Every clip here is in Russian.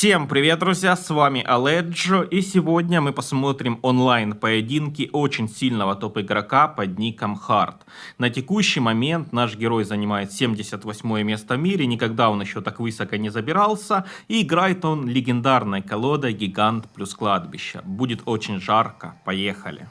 Всем привет, друзья, с вами Аледжо, и сегодня мы посмотрим онлайн-поединки очень сильного топ-игрока под ником Хард. На текущий момент наш герой занимает 78 место в мире, никогда он еще так высоко не забирался, и играет он легендарной колодой Гигант плюс Кладбище. Будет очень жарко, поехали!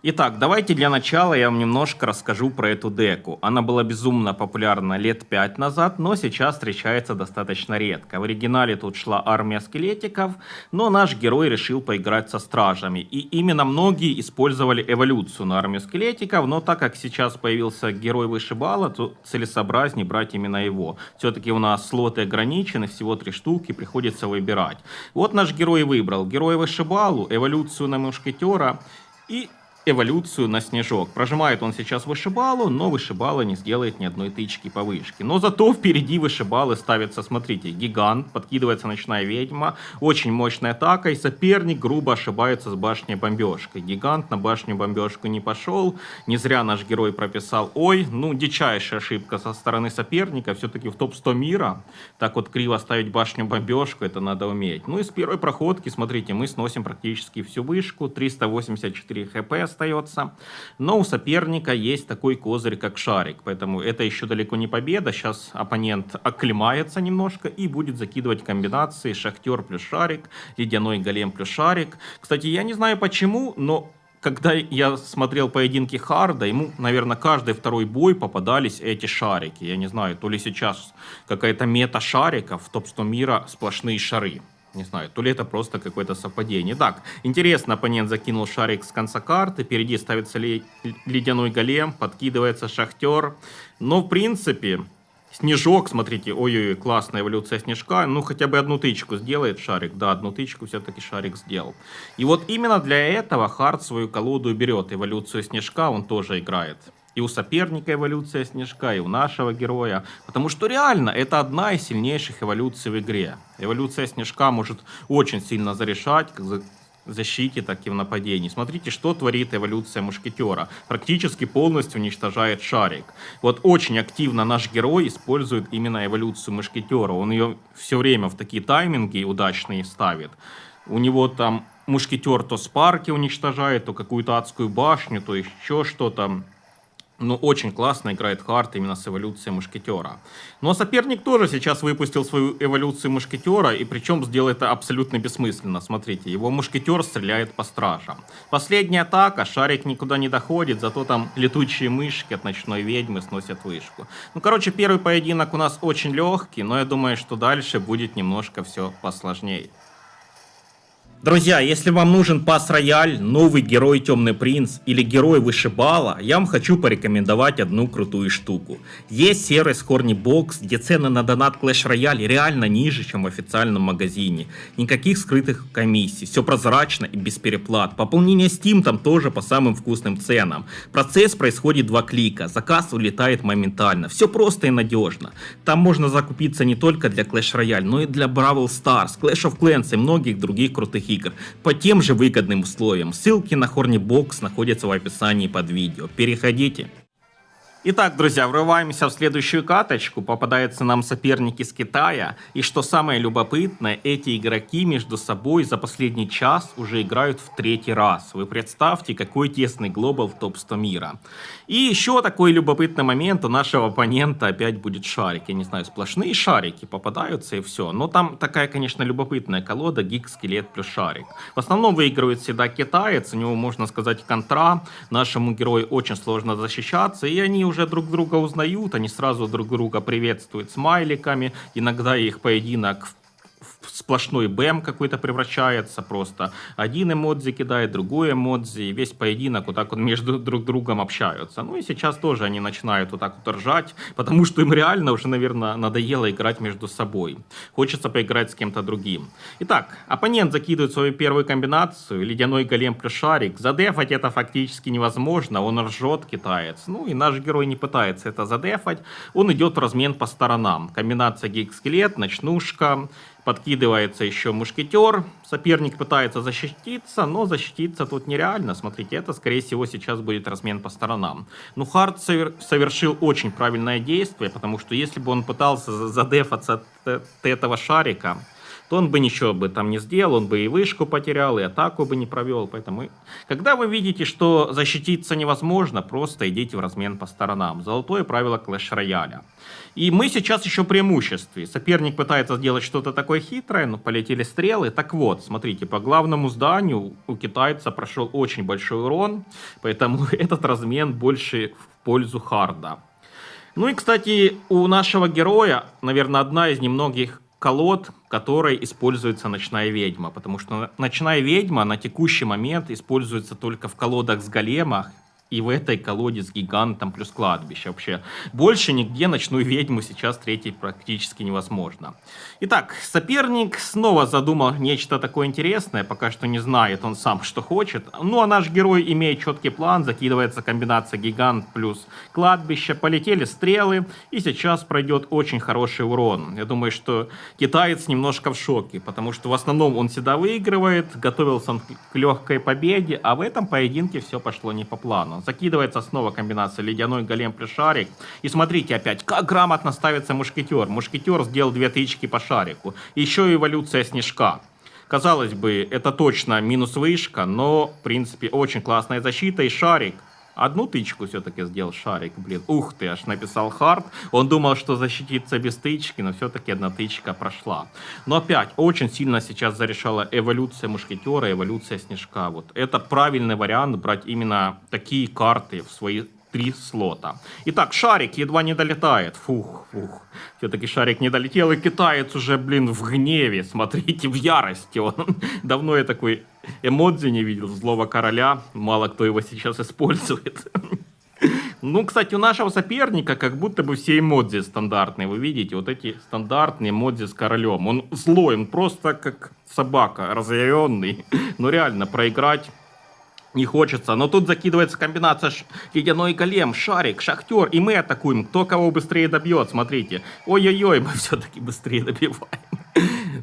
Итак, давайте для начала я вам немножко расскажу про эту деку. Она была безумно популярна лет 5 назад, но сейчас встречается достаточно редко. В оригинале тут шла армия скелетиков, но наш герой решил поиграть со стражами. И именно многие использовали эволюцию на армию скелетиков, но так как сейчас появился герой вышибала, то целесообразнее брать именно его. Все-таки у нас слоты ограничены, всего 3 штуки, приходится выбирать. Вот наш герой выбрал героя вышибалу, эволюцию на мушкетера и эволюцию на снежок. Прожимает он сейчас вышибалу, но вышибала не сделает ни одной тычки по вышке. Но зато впереди вышибалы ставится, смотрите, гигант, подкидывается ночная ведьма, очень мощная атака, и соперник грубо ошибается с башней бомбежкой. Гигант на башню бомбежку не пошел, не зря наш герой прописал, ой, ну дичайшая ошибка со стороны соперника, все-таки в топ-100 мира, так вот криво ставить башню бомбежку, это надо уметь. Ну и с первой проходки, смотрите, мы сносим практически всю вышку, 384 хп остается, но у соперника есть такой козырь, как шарик, поэтому это еще далеко не победа. Сейчас оппонент оклемается немножко и будет закидывать комбинации шахтер плюс шарик, ледяной голем плюс шарик. Кстати, я не знаю почему, но когда я смотрел поединки Харда, ему, наверное, каждый второй бой попадались эти шарики. Я не знаю, то ли сейчас какая-то мета шариков, в топ-100 мира сплошные шары. Не знаю, то ли это просто какое-то совпадение. Так, интересно, оппонент закинул шарик с конца карты, впереди ставится ледяной голем, подкидывается шахтер. Но, в принципе, снежок, смотрите, ой-ой-ой, классная эволюция снежка. Ну, хотя бы одну тычку сделает шарик. Да, одну тычку все-таки шарик сделал. И вот именно для этого Хард свою колоду берет. Эволюцию снежка он тоже играет. И у соперника эволюция снежка, и у нашего героя. Потому что реально это одна из сильнейших эволюций в игре. Эволюция снежка может очень сильно зарешать, как в защите, так и в нападении. Смотрите, что творит эволюция мушкетера. Практически полностью уничтожает шарик. Вот очень активно наш герой использует именно эволюцию мушкетера. Он ее все время в такие тайминги удачные ставит. У него там мушкетер то спарки уничтожает, то какую-то адскую башню, то еще что-то. Ну, очень классно играет Хард именно с эволюцией мушкетера. Но соперник тоже сейчас выпустил свою эволюцию мушкетера, и причем сделал это абсолютно бессмысленно. Смотрите, его мушкетер стреляет по стражам. Последняя атака, шарик никуда не доходит, зато там летучие мышки от ночной ведьмы сносят вышку. Ну, короче, первый поединок у нас очень легкий, но я думаю, что дальше будет немножко все посложнее. Друзья, если вам нужен пас-рояль, новый герой Темный Принц или герой Вышибала, я вам хочу порекомендовать одну крутую штуку. Есть сервис Hornybox, где цены на донат Clash Royale реально ниже, чем в официальном магазине. Никаких скрытых комиссий, все прозрачно и без переплат. Пополнение Steam там тоже по самым вкусным ценам. Процесс происходит 2 клика, заказ улетает моментально. Все просто и надежно. Там можно закупиться не только для Clash Royale, но и для Brawl Stars, Clash of Clans и многих других крутых игр по тем же выгодным условиям. Ссылки на Hornybox находятся в описании под видео. Переходите. Итак, друзья, врываемся в следующую каточку. Попадаются нам соперники с Китая. И что самое любопытное, эти игроки между собой за последний час уже играют в 3-й раз. Вы представьте, какой тесный глобал в топ-100 мира. И еще такой любопытный момент. У нашего оппонента опять будет шарик. Я не знаю, сплошные шарики попадаются и все. Но там такая, конечно, любопытная колода. Гик, скелет плюс шарик. В основном выигрывает всегда китаец. У него, можно сказать, контра. Нашему герою очень сложно защищаться. И они уже друг друга узнают, они сразу друг друга приветствуют смайликами, иногда их поединок в сплошной бэм какой-то превращается, просто один эмодзи кидает, другой эмодзи, и весь поединок вот так вот между друг другом общаются. Ну и сейчас тоже они начинают вот так вот ржать, потому что им реально уже, наверное, надоело играть между собой. Хочется поиграть с кем-то другим. Итак, оппонент закидывает свою первую комбинацию, ледяной голем плюс шарик. Задефать это фактически невозможно, он ржет, китаец. Ну и наш герой не пытается это задефать, он идет в размен по сторонам. Комбинация гик-скелет, ночнушка, подкидывается еще мушкетер. Соперник пытается защититься, но защититься тут нереально. Смотрите, это, скорее всего, сейчас будет размен по сторонам. Но Хард совершил очень правильное действие, потому что если бы он пытался задефаться от этого шарика, то он бы ничего бы там не сделал, он бы и вышку потерял, и атаку бы не провел. Поэтому, когда вы видите, что защититься невозможно, просто идите в размен по сторонам. Золотое правило Клэш-рояля. И мы сейчас еще в преимуществе. Соперник пытается сделать что-то такое хитрое, но полетели стрелы. Так вот, смотрите, по главному зданию у китайца прошел очень большой урон, поэтому этот размен больше в пользу харда. Ну и, кстати, у нашего героя, наверное, одна из немногих колод, в которой используется ночная ведьма. Потому что ночная ведьма на текущий момент используется только в колодах с големах и в этой колоде с гигантом плюс кладбище. Вообще, больше нигде ночную ведьму сейчас встретить практически невозможно. Итак, соперник снова задумал нечто такое интересное, пока что не знает он сам, что хочет. Ну а наш герой имеет четкий план, закидывается комбинация гигант плюс кладбище, полетели стрелы, и сейчас пройдет очень хороший урон. Я думаю, что китаец немножко в шоке, потому что в основном он всегда выигрывает, готовился он к легкой победе, а в этом поединке все пошло не по плану. Закидывается снова комбинация ледяной голем плюс шарик. И смотрите опять, как грамотно ставится мушкетер. Мушкетер сделал 2 тычки по шарику. Еще и эволюция снежка. Казалось бы, это точно минус вышка, но, в принципе, очень классная защита. И шарик. Одну тычку все-таки сделал шарик, блин. Ух ты, аж написал хард. Он думал, что защититься без тычки, но все-таки одна тычка прошла. Но опять, очень сильно сейчас зарешала эволюция мушкетера, эволюция снежка. Вот это правильный вариант брать именно такие карты в свои 3 слота. Итак, шарик едва не долетает. Фух. Все-таки шарик не долетел, и китаец уже, блин, в гневе. Смотрите, в ярости. Он давно я такой эмодзи не видел злого короля. Мало кто его сейчас использует. Ну, кстати, у нашего соперника как будто бы все эмодзи стандартные. Вы видите, вот эти стандартные эмодзи с королем. Он злой, он просто как собака, разъяренный. Но реально, проиграть не хочется. Но тут закидывается комбинация ледяной голем, шарик, шахтер. И мы атакуем. Кто кого быстрее добьет, смотрите. Ой-ой-ой, мы все-таки быстрее добиваем.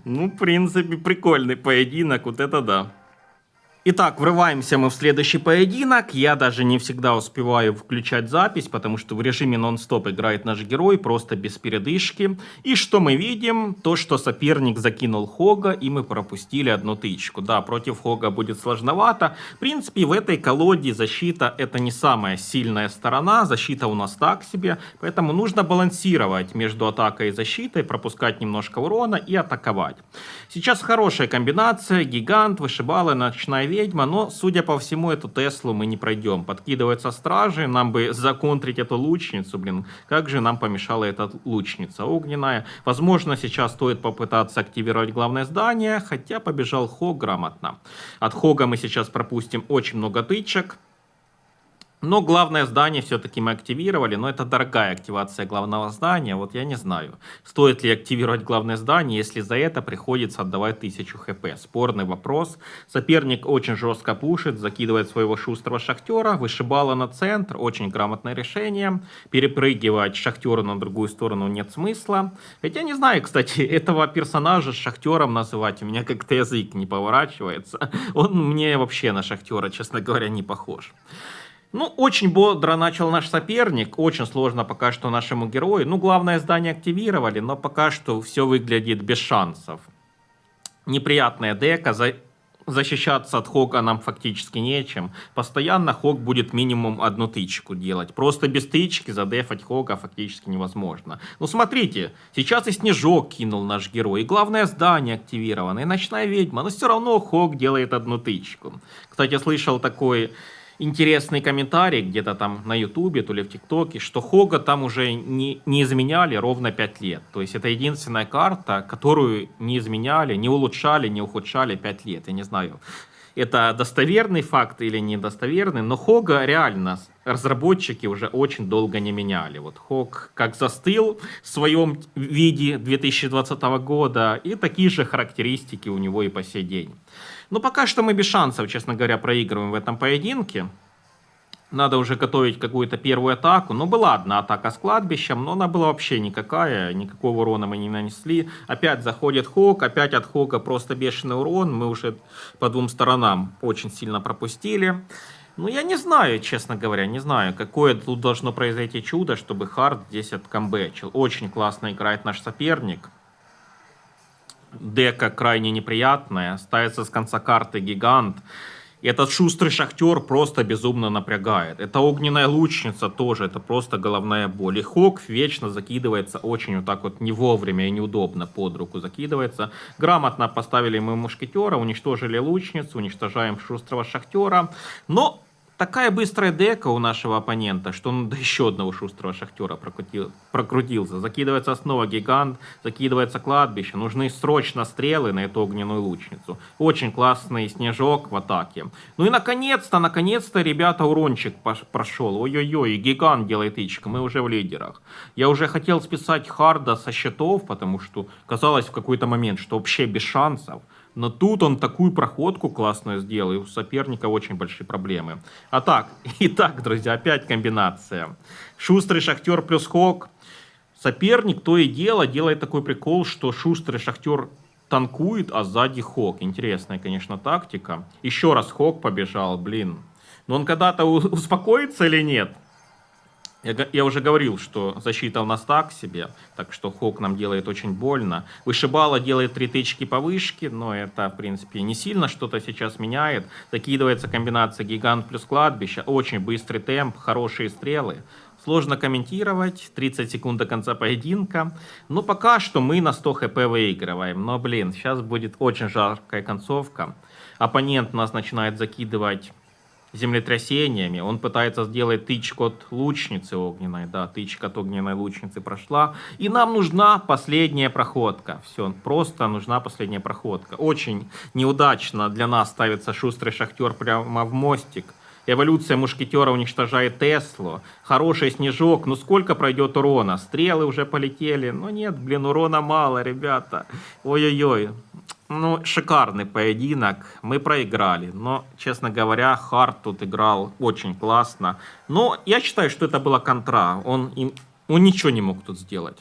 Ну, в принципе, прикольный поединок. Вот это да. Итак, врываемся мы в следующий поединок. Я даже не всегда успеваю включать запись, потому что в режиме нон-стоп играет наш герой, просто без передышки. И что мы видим? То, что соперник закинул Хога, и мы пропустили одну тычку. Да, против Хога будет сложновато. В принципе, в этой колоде защита это не самая сильная сторона. Защита у нас так себе, поэтому нужно балансировать между атакой и защитой, пропускать немножко урона и атаковать. Сейчас хорошая комбинация. Гигант, вышибала, ночная ведьма, но, судя по всему, эту Теслу мы не пройдем. Подкидываются стражи, нам бы законтрить эту лучницу, блин. Как же нам помешала эта лучница огненная. Возможно, сейчас стоит попытаться активировать главное здание, хотя побежал Хог грамотно. От Хога мы сейчас пропустим очень много тычек. Но главное здание все-таки мы активировали, но это дорогая активация главного здания, вот я не знаю, стоит ли активировать главное здание, если за это приходится отдавать 1000 хп. Спорный вопрос. Соперник очень жестко пушит, закидывает своего шустрого шахтера, вышибала на центр, очень грамотное решение. Перепрыгивать шахтера на другую сторону нет смысла. Хотя не знаю, кстати, этого персонажа шахтером называть, у меня как-то язык не поворачивается. Он мне вообще на шахтера, честно говоря, не похож. Ну, очень бодро начал наш соперник, очень сложно пока что нашему герою. Ну, главное здание активировали, но пока что все выглядит без шансов. Неприятная дека, защищаться от Хога нам фактически нечем. Постоянно Хог будет минимум одну тычку делать. Просто без тычки задефать Хога фактически невозможно. Ну, смотрите, сейчас и снежок кинул наш герой, и главное здание активировано, и ночная ведьма, но все равно Хог делает одну тычку. Кстати, слышал такой интересный комментарий где-то там на ютубе, то ли в тиктоке, что Хога там уже не изменяли ровно 5 лет. То есть это единственная карта, которую не изменяли, не улучшали, не ухудшали 5 лет. Я не знаю, это достоверный факт или недостоверный, но Хога реально разработчики уже очень долго не меняли. Вот Хог как застыл в своем виде 2020 года, и такие же характеристики у него и по сей день. Но пока что мы без шансов, честно говоря, проигрываем в этом поединке. Надо уже готовить какую-то первую атаку. Ну, была одна атака с кладбищем, но она была вообще никакая. Никакого урона мы не нанесли. Опять заходит Хог, опять от Хога просто бешеный урон. Мы уже по двум сторонам очень сильно пропустили. Ну, я не знаю, честно говоря, не знаю, какое тут должно произойти чудо, чтобы Хард здесь откамбэчил. Очень классно играет наш соперник. дека крайне неприятная. Ставится с конца карты гигант. Этот шустрый шахтер просто безумно напрягает. Это огненная лучница тоже, это просто головная боль. И Хок вечно закидывается очень вот так вот не вовремя и неудобно под руку закидывается. Грамотно поставили мы мушкетера, уничтожили лучницу, уничтожаем шустрого шахтера. Но такая быстрая дека у нашего оппонента, что он до еще одного шустрого шахтера прокрутился. Закидывается снова гигант, закидывается кладбище. Нужны срочно стрелы на эту огненную лучницу. Очень классный снежок в атаке. Ну и наконец-то, ребята, урончик прошел. Ой-ой-ой, гигант делает тычка, мы уже в лидерах. Я уже хотел списать Харда со счетов, потому что казалось в какой-то момент, что вообще без шансов. Но тут он такую проходку классную сделал, и у соперника очень большие проблемы. Итак, друзья, опять комбинация. Шустрый шахтер плюс Хок. Соперник то и дело делает такой прикол, что шустрый шахтер танкует, а сзади Хок. Интересная, конечно, тактика. Еще раз Хок побежал, блин. Но он когда-то успокоится или нет? Я уже говорил, что защита у нас так себе, так что Хок нам делает очень больно. Вышибала делает 3 тычки по вышке, но это, в принципе, не сильно что-то сейчас меняет. Закидывается комбинация гигант плюс кладбище, очень быстрый темп, хорошие стрелы. Сложно комментировать, 30 секунд до конца поединка. Но пока что мы на 100 хп выигрываем. Но, блин, сейчас будет очень жаркая концовка. Оппонент нас начинает закидывать землетрясениями. Он пытается сделать тычку от лучницы огненной. Да, тычка от огненной лучницы прошла. И нам нужна последняя проходка. Все, просто нужна последняя проходка. Очень неудачно для нас ставится шустрый шахтер прямо в мостик. Эволюция мушкетера уничтожает Теслу. Хороший снежок. Ну сколько пройдет урона? Стрелы уже полетели. Но нет, блин, урона мало, ребята. Ой-ой-ой. Ну, шикарный поединок. Мы проиграли. Но, честно говоря, Хард тут играл очень классно. Но я считаю, что это была контра. Он ничего не мог тут сделать.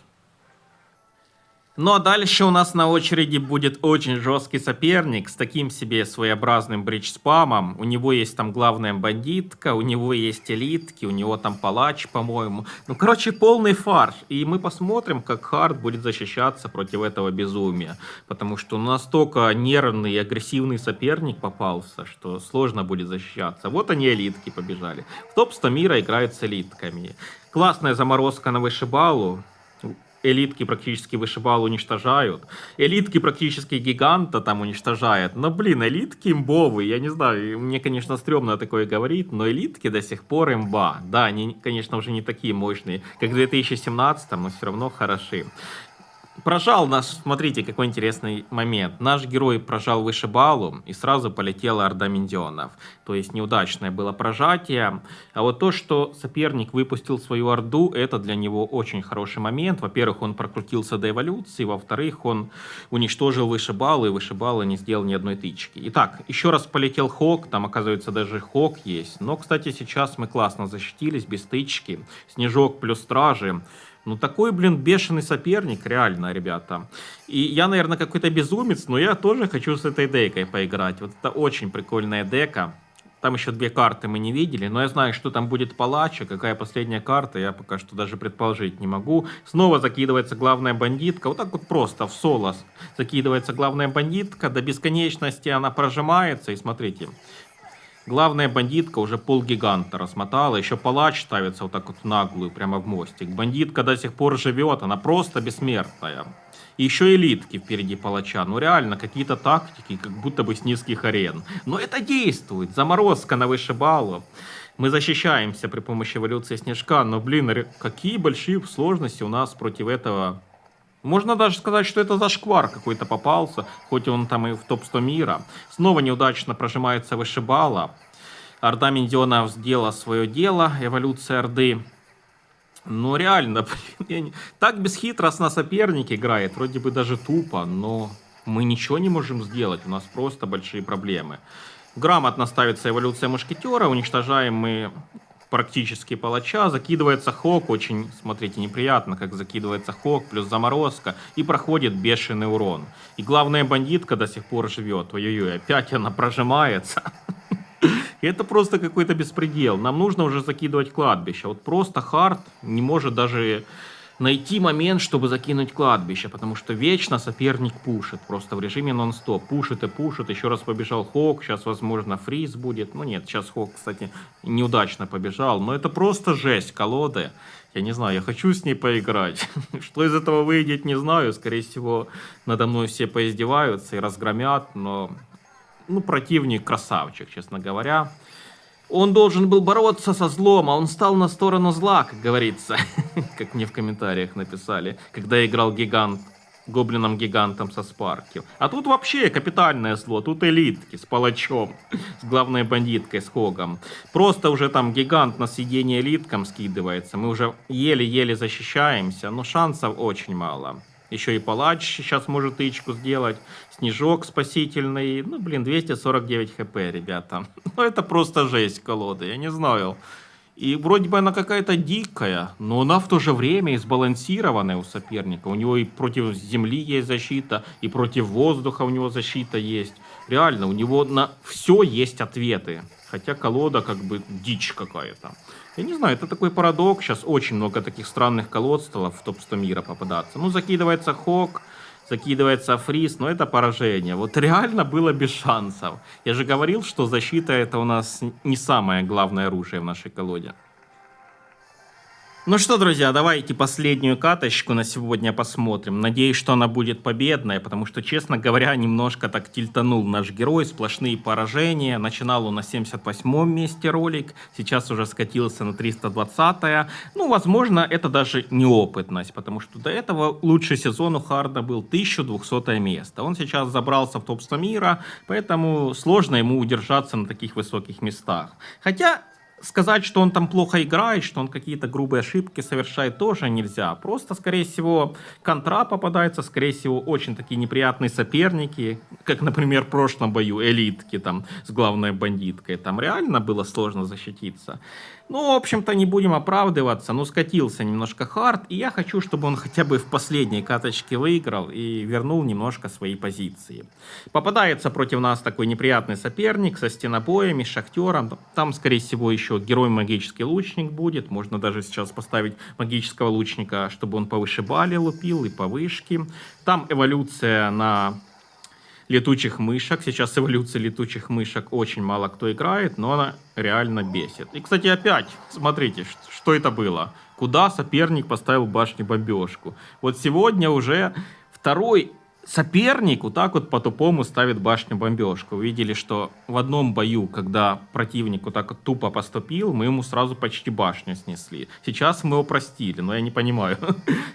Ну а дальше у нас на очереди будет очень жесткий соперник с таким себе своеобразным бридж-спамом. У него есть там главная бандитка, у него есть элитки, у него там палач, по-моему. Ну, короче, полный фарш. И мы посмотрим, как Хард будет защищаться против этого безумия. Потому что настолько нервный и агрессивный соперник попался, что сложно будет защищаться. Вот они, элитки, побежали. В топ-100 мира играют с элитками. Классная заморозка на вышибалу. Элитки практически вышибал уничтожают. Элитки практически гиганта там уничтожает. Но, блин, элитки имбовые. Я не знаю, мне, конечно, стрёмно такое говорить, но элитки до сих пор имба. Да, они, конечно, уже не такие мощные, как в 2017, но все равно хороши. Прожал наш, смотрите, какой интересный момент. Наш герой прожал вышибалу, и сразу полетела орда миньонов. То есть неудачное было прожатие. А вот то, что соперник выпустил свою орду, это для него очень хороший момент. Во-первых, он прокрутился до эволюции. Во-вторых, он уничтожил вышибалу, и вышибала не сделал ни одной тычки. Итак, еще раз полетел Хок. Там, оказывается, даже Хок есть. Но, кстати, сейчас мы классно защитились, без тычки. Снежок плюс стражи. Ну, такой, блин, бешеный соперник, реально, ребята. И я, наверное, какой-то безумец, но я тоже хочу с этой декой поиграть. Вот это очень прикольная дека. Там еще 2 карты мы не видели, но я знаю, что там будет палач, а какая последняя карта, я пока что даже предположить не могу. Снова закидывается главная бандитка, вот так вот просто в соло закидывается главная бандитка, до бесконечности она прожимается, и смотрите... Главная бандитка уже полгиганта размотала. Еще палач ставится вот так вот в наглую, прямо в мостик. Бандитка до сих пор живет, она просто бессмертная. И еще элитки впереди палача. Ну реально, какие-то тактики, как будто бы с низких арен. Но это действует. Заморозка на вышибалу. Мы защищаемся при помощи эволюции снежка. Но, блин, какие большие сложности у нас против этого... Можно даже сказать, что это зашквар какой-то попался, хоть он там и в топ-100 мира. Снова неудачно прожимается вышибала. Орда миньонов сделала свое дело, эволюция орды. Ну реально, блин, так бесхитростно соперник играет, вроде бы даже тупо, но мы ничего не можем сделать, у нас просто большие проблемы. Грамотно ставится эволюция мушкетера, уничтожаем мы... практически палача, закидывается Хок, очень, смотрите, неприятно, как закидывается Хок, плюс заморозка, и проходит бешеный урон. И главная бандитка до сих пор живет, ой-ой-ой, опять она прожимается. Это просто какой-то беспредел, нам нужно уже закидывать кладбище, вот просто Хард не может даже найти момент, чтобы закинуть кладбище, потому что вечно соперник пушит, просто в режиме нон-стоп, пушит и пушит, еще раз побежал Хок, сейчас, возможно, фриз будет, ну нет, сейчас Хок, кстати, неудачно побежал, но это просто жесть колоды, я не знаю, я хочу с ней поиграть, что из этого выйдет, не знаю, скорее всего, надо мной все поиздеваются и разгромят, но, ну, противник красавчик, честно говоря. Он должен был бороться со злом, а он стал на сторону зла, как говорится. Как мне в комментариях написали, когда играл гигант, гоблином-гигантом со Спарки. А тут вообще капитальное зло, тут элитки с палачом, с главной бандиткой, с Хогом. Просто уже там гигант на съедение элиткам скидывается, мы уже еле-еле защищаемся, но шансов очень мало. Еще и палач сейчас может тычку сделать. Снежок спасительный. Ну, блин, 249 хп, ребята. Ну, это просто жесть колоды, я не знаю. И вроде бы она какая-то дикая, но она в то же время и сбалансированная у соперника. У него и против земли есть защита, и против воздуха у него защита есть. Реально, у него на все есть ответы. Хотя колода как бы дичь какая-то. Я не знаю, это такой парадокс. Сейчас очень много таких странных колод стало в топ-100 мира попадаться. Ну, закидывается Хок, закидывается фриз, но это поражение. Вот реально было без шансов. Я же говорил, что защита это у нас не самое главное оружие в нашей колоде. Ну что, друзья, давайте последнюю каточку на сегодня посмотрим. Надеюсь, что она будет победная, потому что, честно говоря, немножко так тильтанул наш герой. Сплошные поражения. Начинал он на 78-м месте ролик, сейчас уже скатился на 320-е. Ну, возможно, это даже неопытность, потому что до этого лучший сезон у Харда был 1200 место. Он сейчас забрался в топ-100 мира, поэтому сложно ему удержаться на таких высоких местах. Хотя сказать, что он там плохо играет, что он какие-то грубые ошибки совершает, тоже нельзя. Просто, скорее всего, контра попадается, скорее всего, очень такие неприятные соперники, как, например, в прошлом бою элитки там с главной бандиткой. Там реально было сложно защититься. Ну, в общем-то, не будем оправдываться, но скатился немножко Хард, и я хочу, чтобы он хотя бы в последней каточке выиграл и вернул немножко свои позиции. Попадается против нас такой неприятный соперник со стенобоями, с Шахтером. Там, скорее всего, еще герой магический лучник будет. Можно даже сейчас поставить магического лучника, чтобы он по вышибали лупил и по вышке. Там эволюция на летучих мышек. Сейчас эволюция летучих мышек очень мало кто играет, но она реально бесит. И, кстати, опять, смотрите, что это было. Куда соперник поставил башню-бомбежку. Вот сегодня уже второй соперник вот так вот по-тупому ставит башню-бомбежку. Увидели, что в одном бою, когда противник вот так вот тупо поступил, мы ему сразу почти башню снесли. Сейчас мы его простили, но я не понимаю,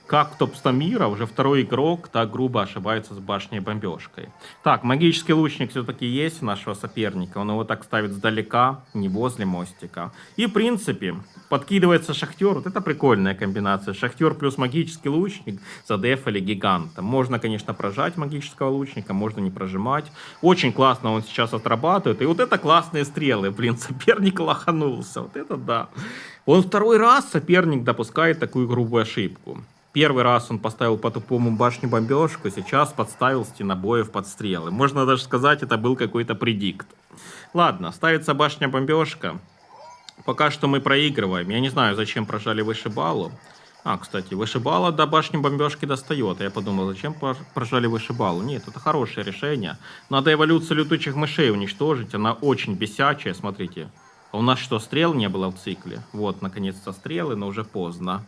как в топ-100 мира уже второй игрок так грубо ошибается с башней-бомбежкой. Так, магический лучник все-таки есть у нашего соперника. Он его так ставит сдалека, не возле мостика. И, в принципе, подкидывается Шахтер. Вот это прикольная комбинация. Шахтер плюс магический лучник задефали гиганта. Можно, конечно, прожать магического лучника, можно не прожимать. Очень классно он сейчас отрабатывает. И вот это классные стрелы. Блин, соперник лоханулся. Вот это да. Он второй раз соперник допускает такую грубую ошибку. Первый раз он поставил по-тупому башню-бомбежку, сейчас подставил стенобоев под стрелы. Можно даже сказать, это был какой-то предикт. Ладно, ставится башня-бомбежка. Пока что мы проигрываем. Я не знаю, зачем прожали вышибалу. Кстати, вышибала до башни бомбежки достает. Я подумал, зачем прожали вышибалу? Нет, это хорошее решение. Надо эволюцию летучих мышей уничтожить. Она очень бесячая, смотрите. А у нас что, стрел не было в цикле? Вот, наконец-то стрелы, но уже поздно.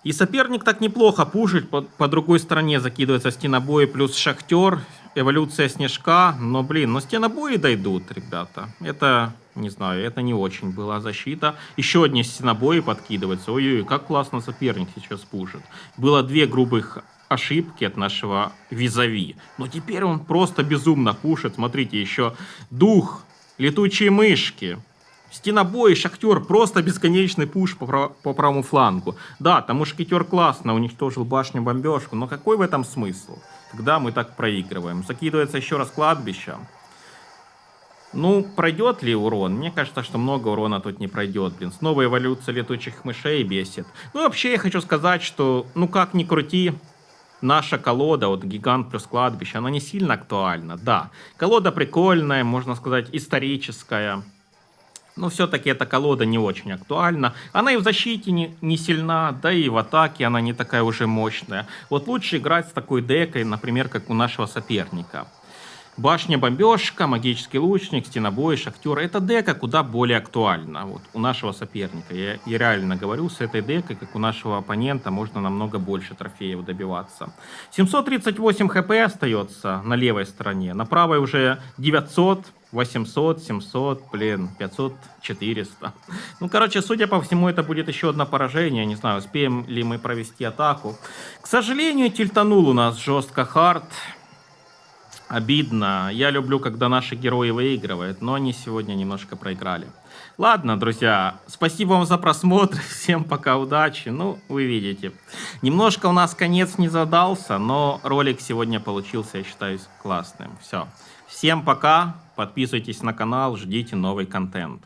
И соперник так неплохо пушит. По другой стороне закидывается стенобои плюс Шахтер. Эволюция снежка. Но, блин, но стенобои дойдут, ребята. Это, не знаю, это не очень была защита. Еще одни стенобои подкидываются. Ой-ой, как классно соперник сейчас пушит. Было две грубых ошибки от нашего визави. Но теперь он просто безумно пушит. Смотрите, еще дух, летучие мышки. Стенобой, Шахтер, просто бесконечный пуш по правому флангу. Да, там мушкетер классно уничтожил башню-бомбежку, но какой в этом смысл? Тогда мы так проигрываем. Закидывается еще раз кладбище. Ну, пройдет ли урон? Мне кажется, что много урона тут не пройдет, блин. Снова эволюция летучих мышей бесит. Ну, вообще, я хочу сказать, что, ну, как ни крути, наша колода, вот гигант плюс кладбище, она не сильно актуальна, да. Колода прикольная, можно сказать, историческая. Но все-таки эта колода не очень актуальна. Она и в защите не сильна, да и в атаке она не такая уже мощная. Вот лучше играть с такой декой, например, как у нашего соперника. Башня-бомбежка, магический лучник, стенобой, шахтер. Эта дека куда более актуальна вот, у нашего соперника. Я реально говорю, с этой декой, как у нашего оппонента, можно намного больше трофеев добиваться. 738 хп остается на левой стороне. На правой уже 900, 800, 700, 500, 400. Ну, короче, судя по всему, это будет еще одно поражение. Не знаю, успеем ли мы провести атаку. К сожалению, тильтанул у нас жестко хард. Обидно. Я люблю, когда наши герои выигрывают, но они сегодня немножко проиграли. Ладно, друзья, спасибо вам за просмотр. Всем пока, удачи. Ну, вы видите. Немножко у нас конец не задался, но ролик сегодня получился, я считаю, классным. Все. Всем пока. Подписывайтесь на канал, ждите новый контент.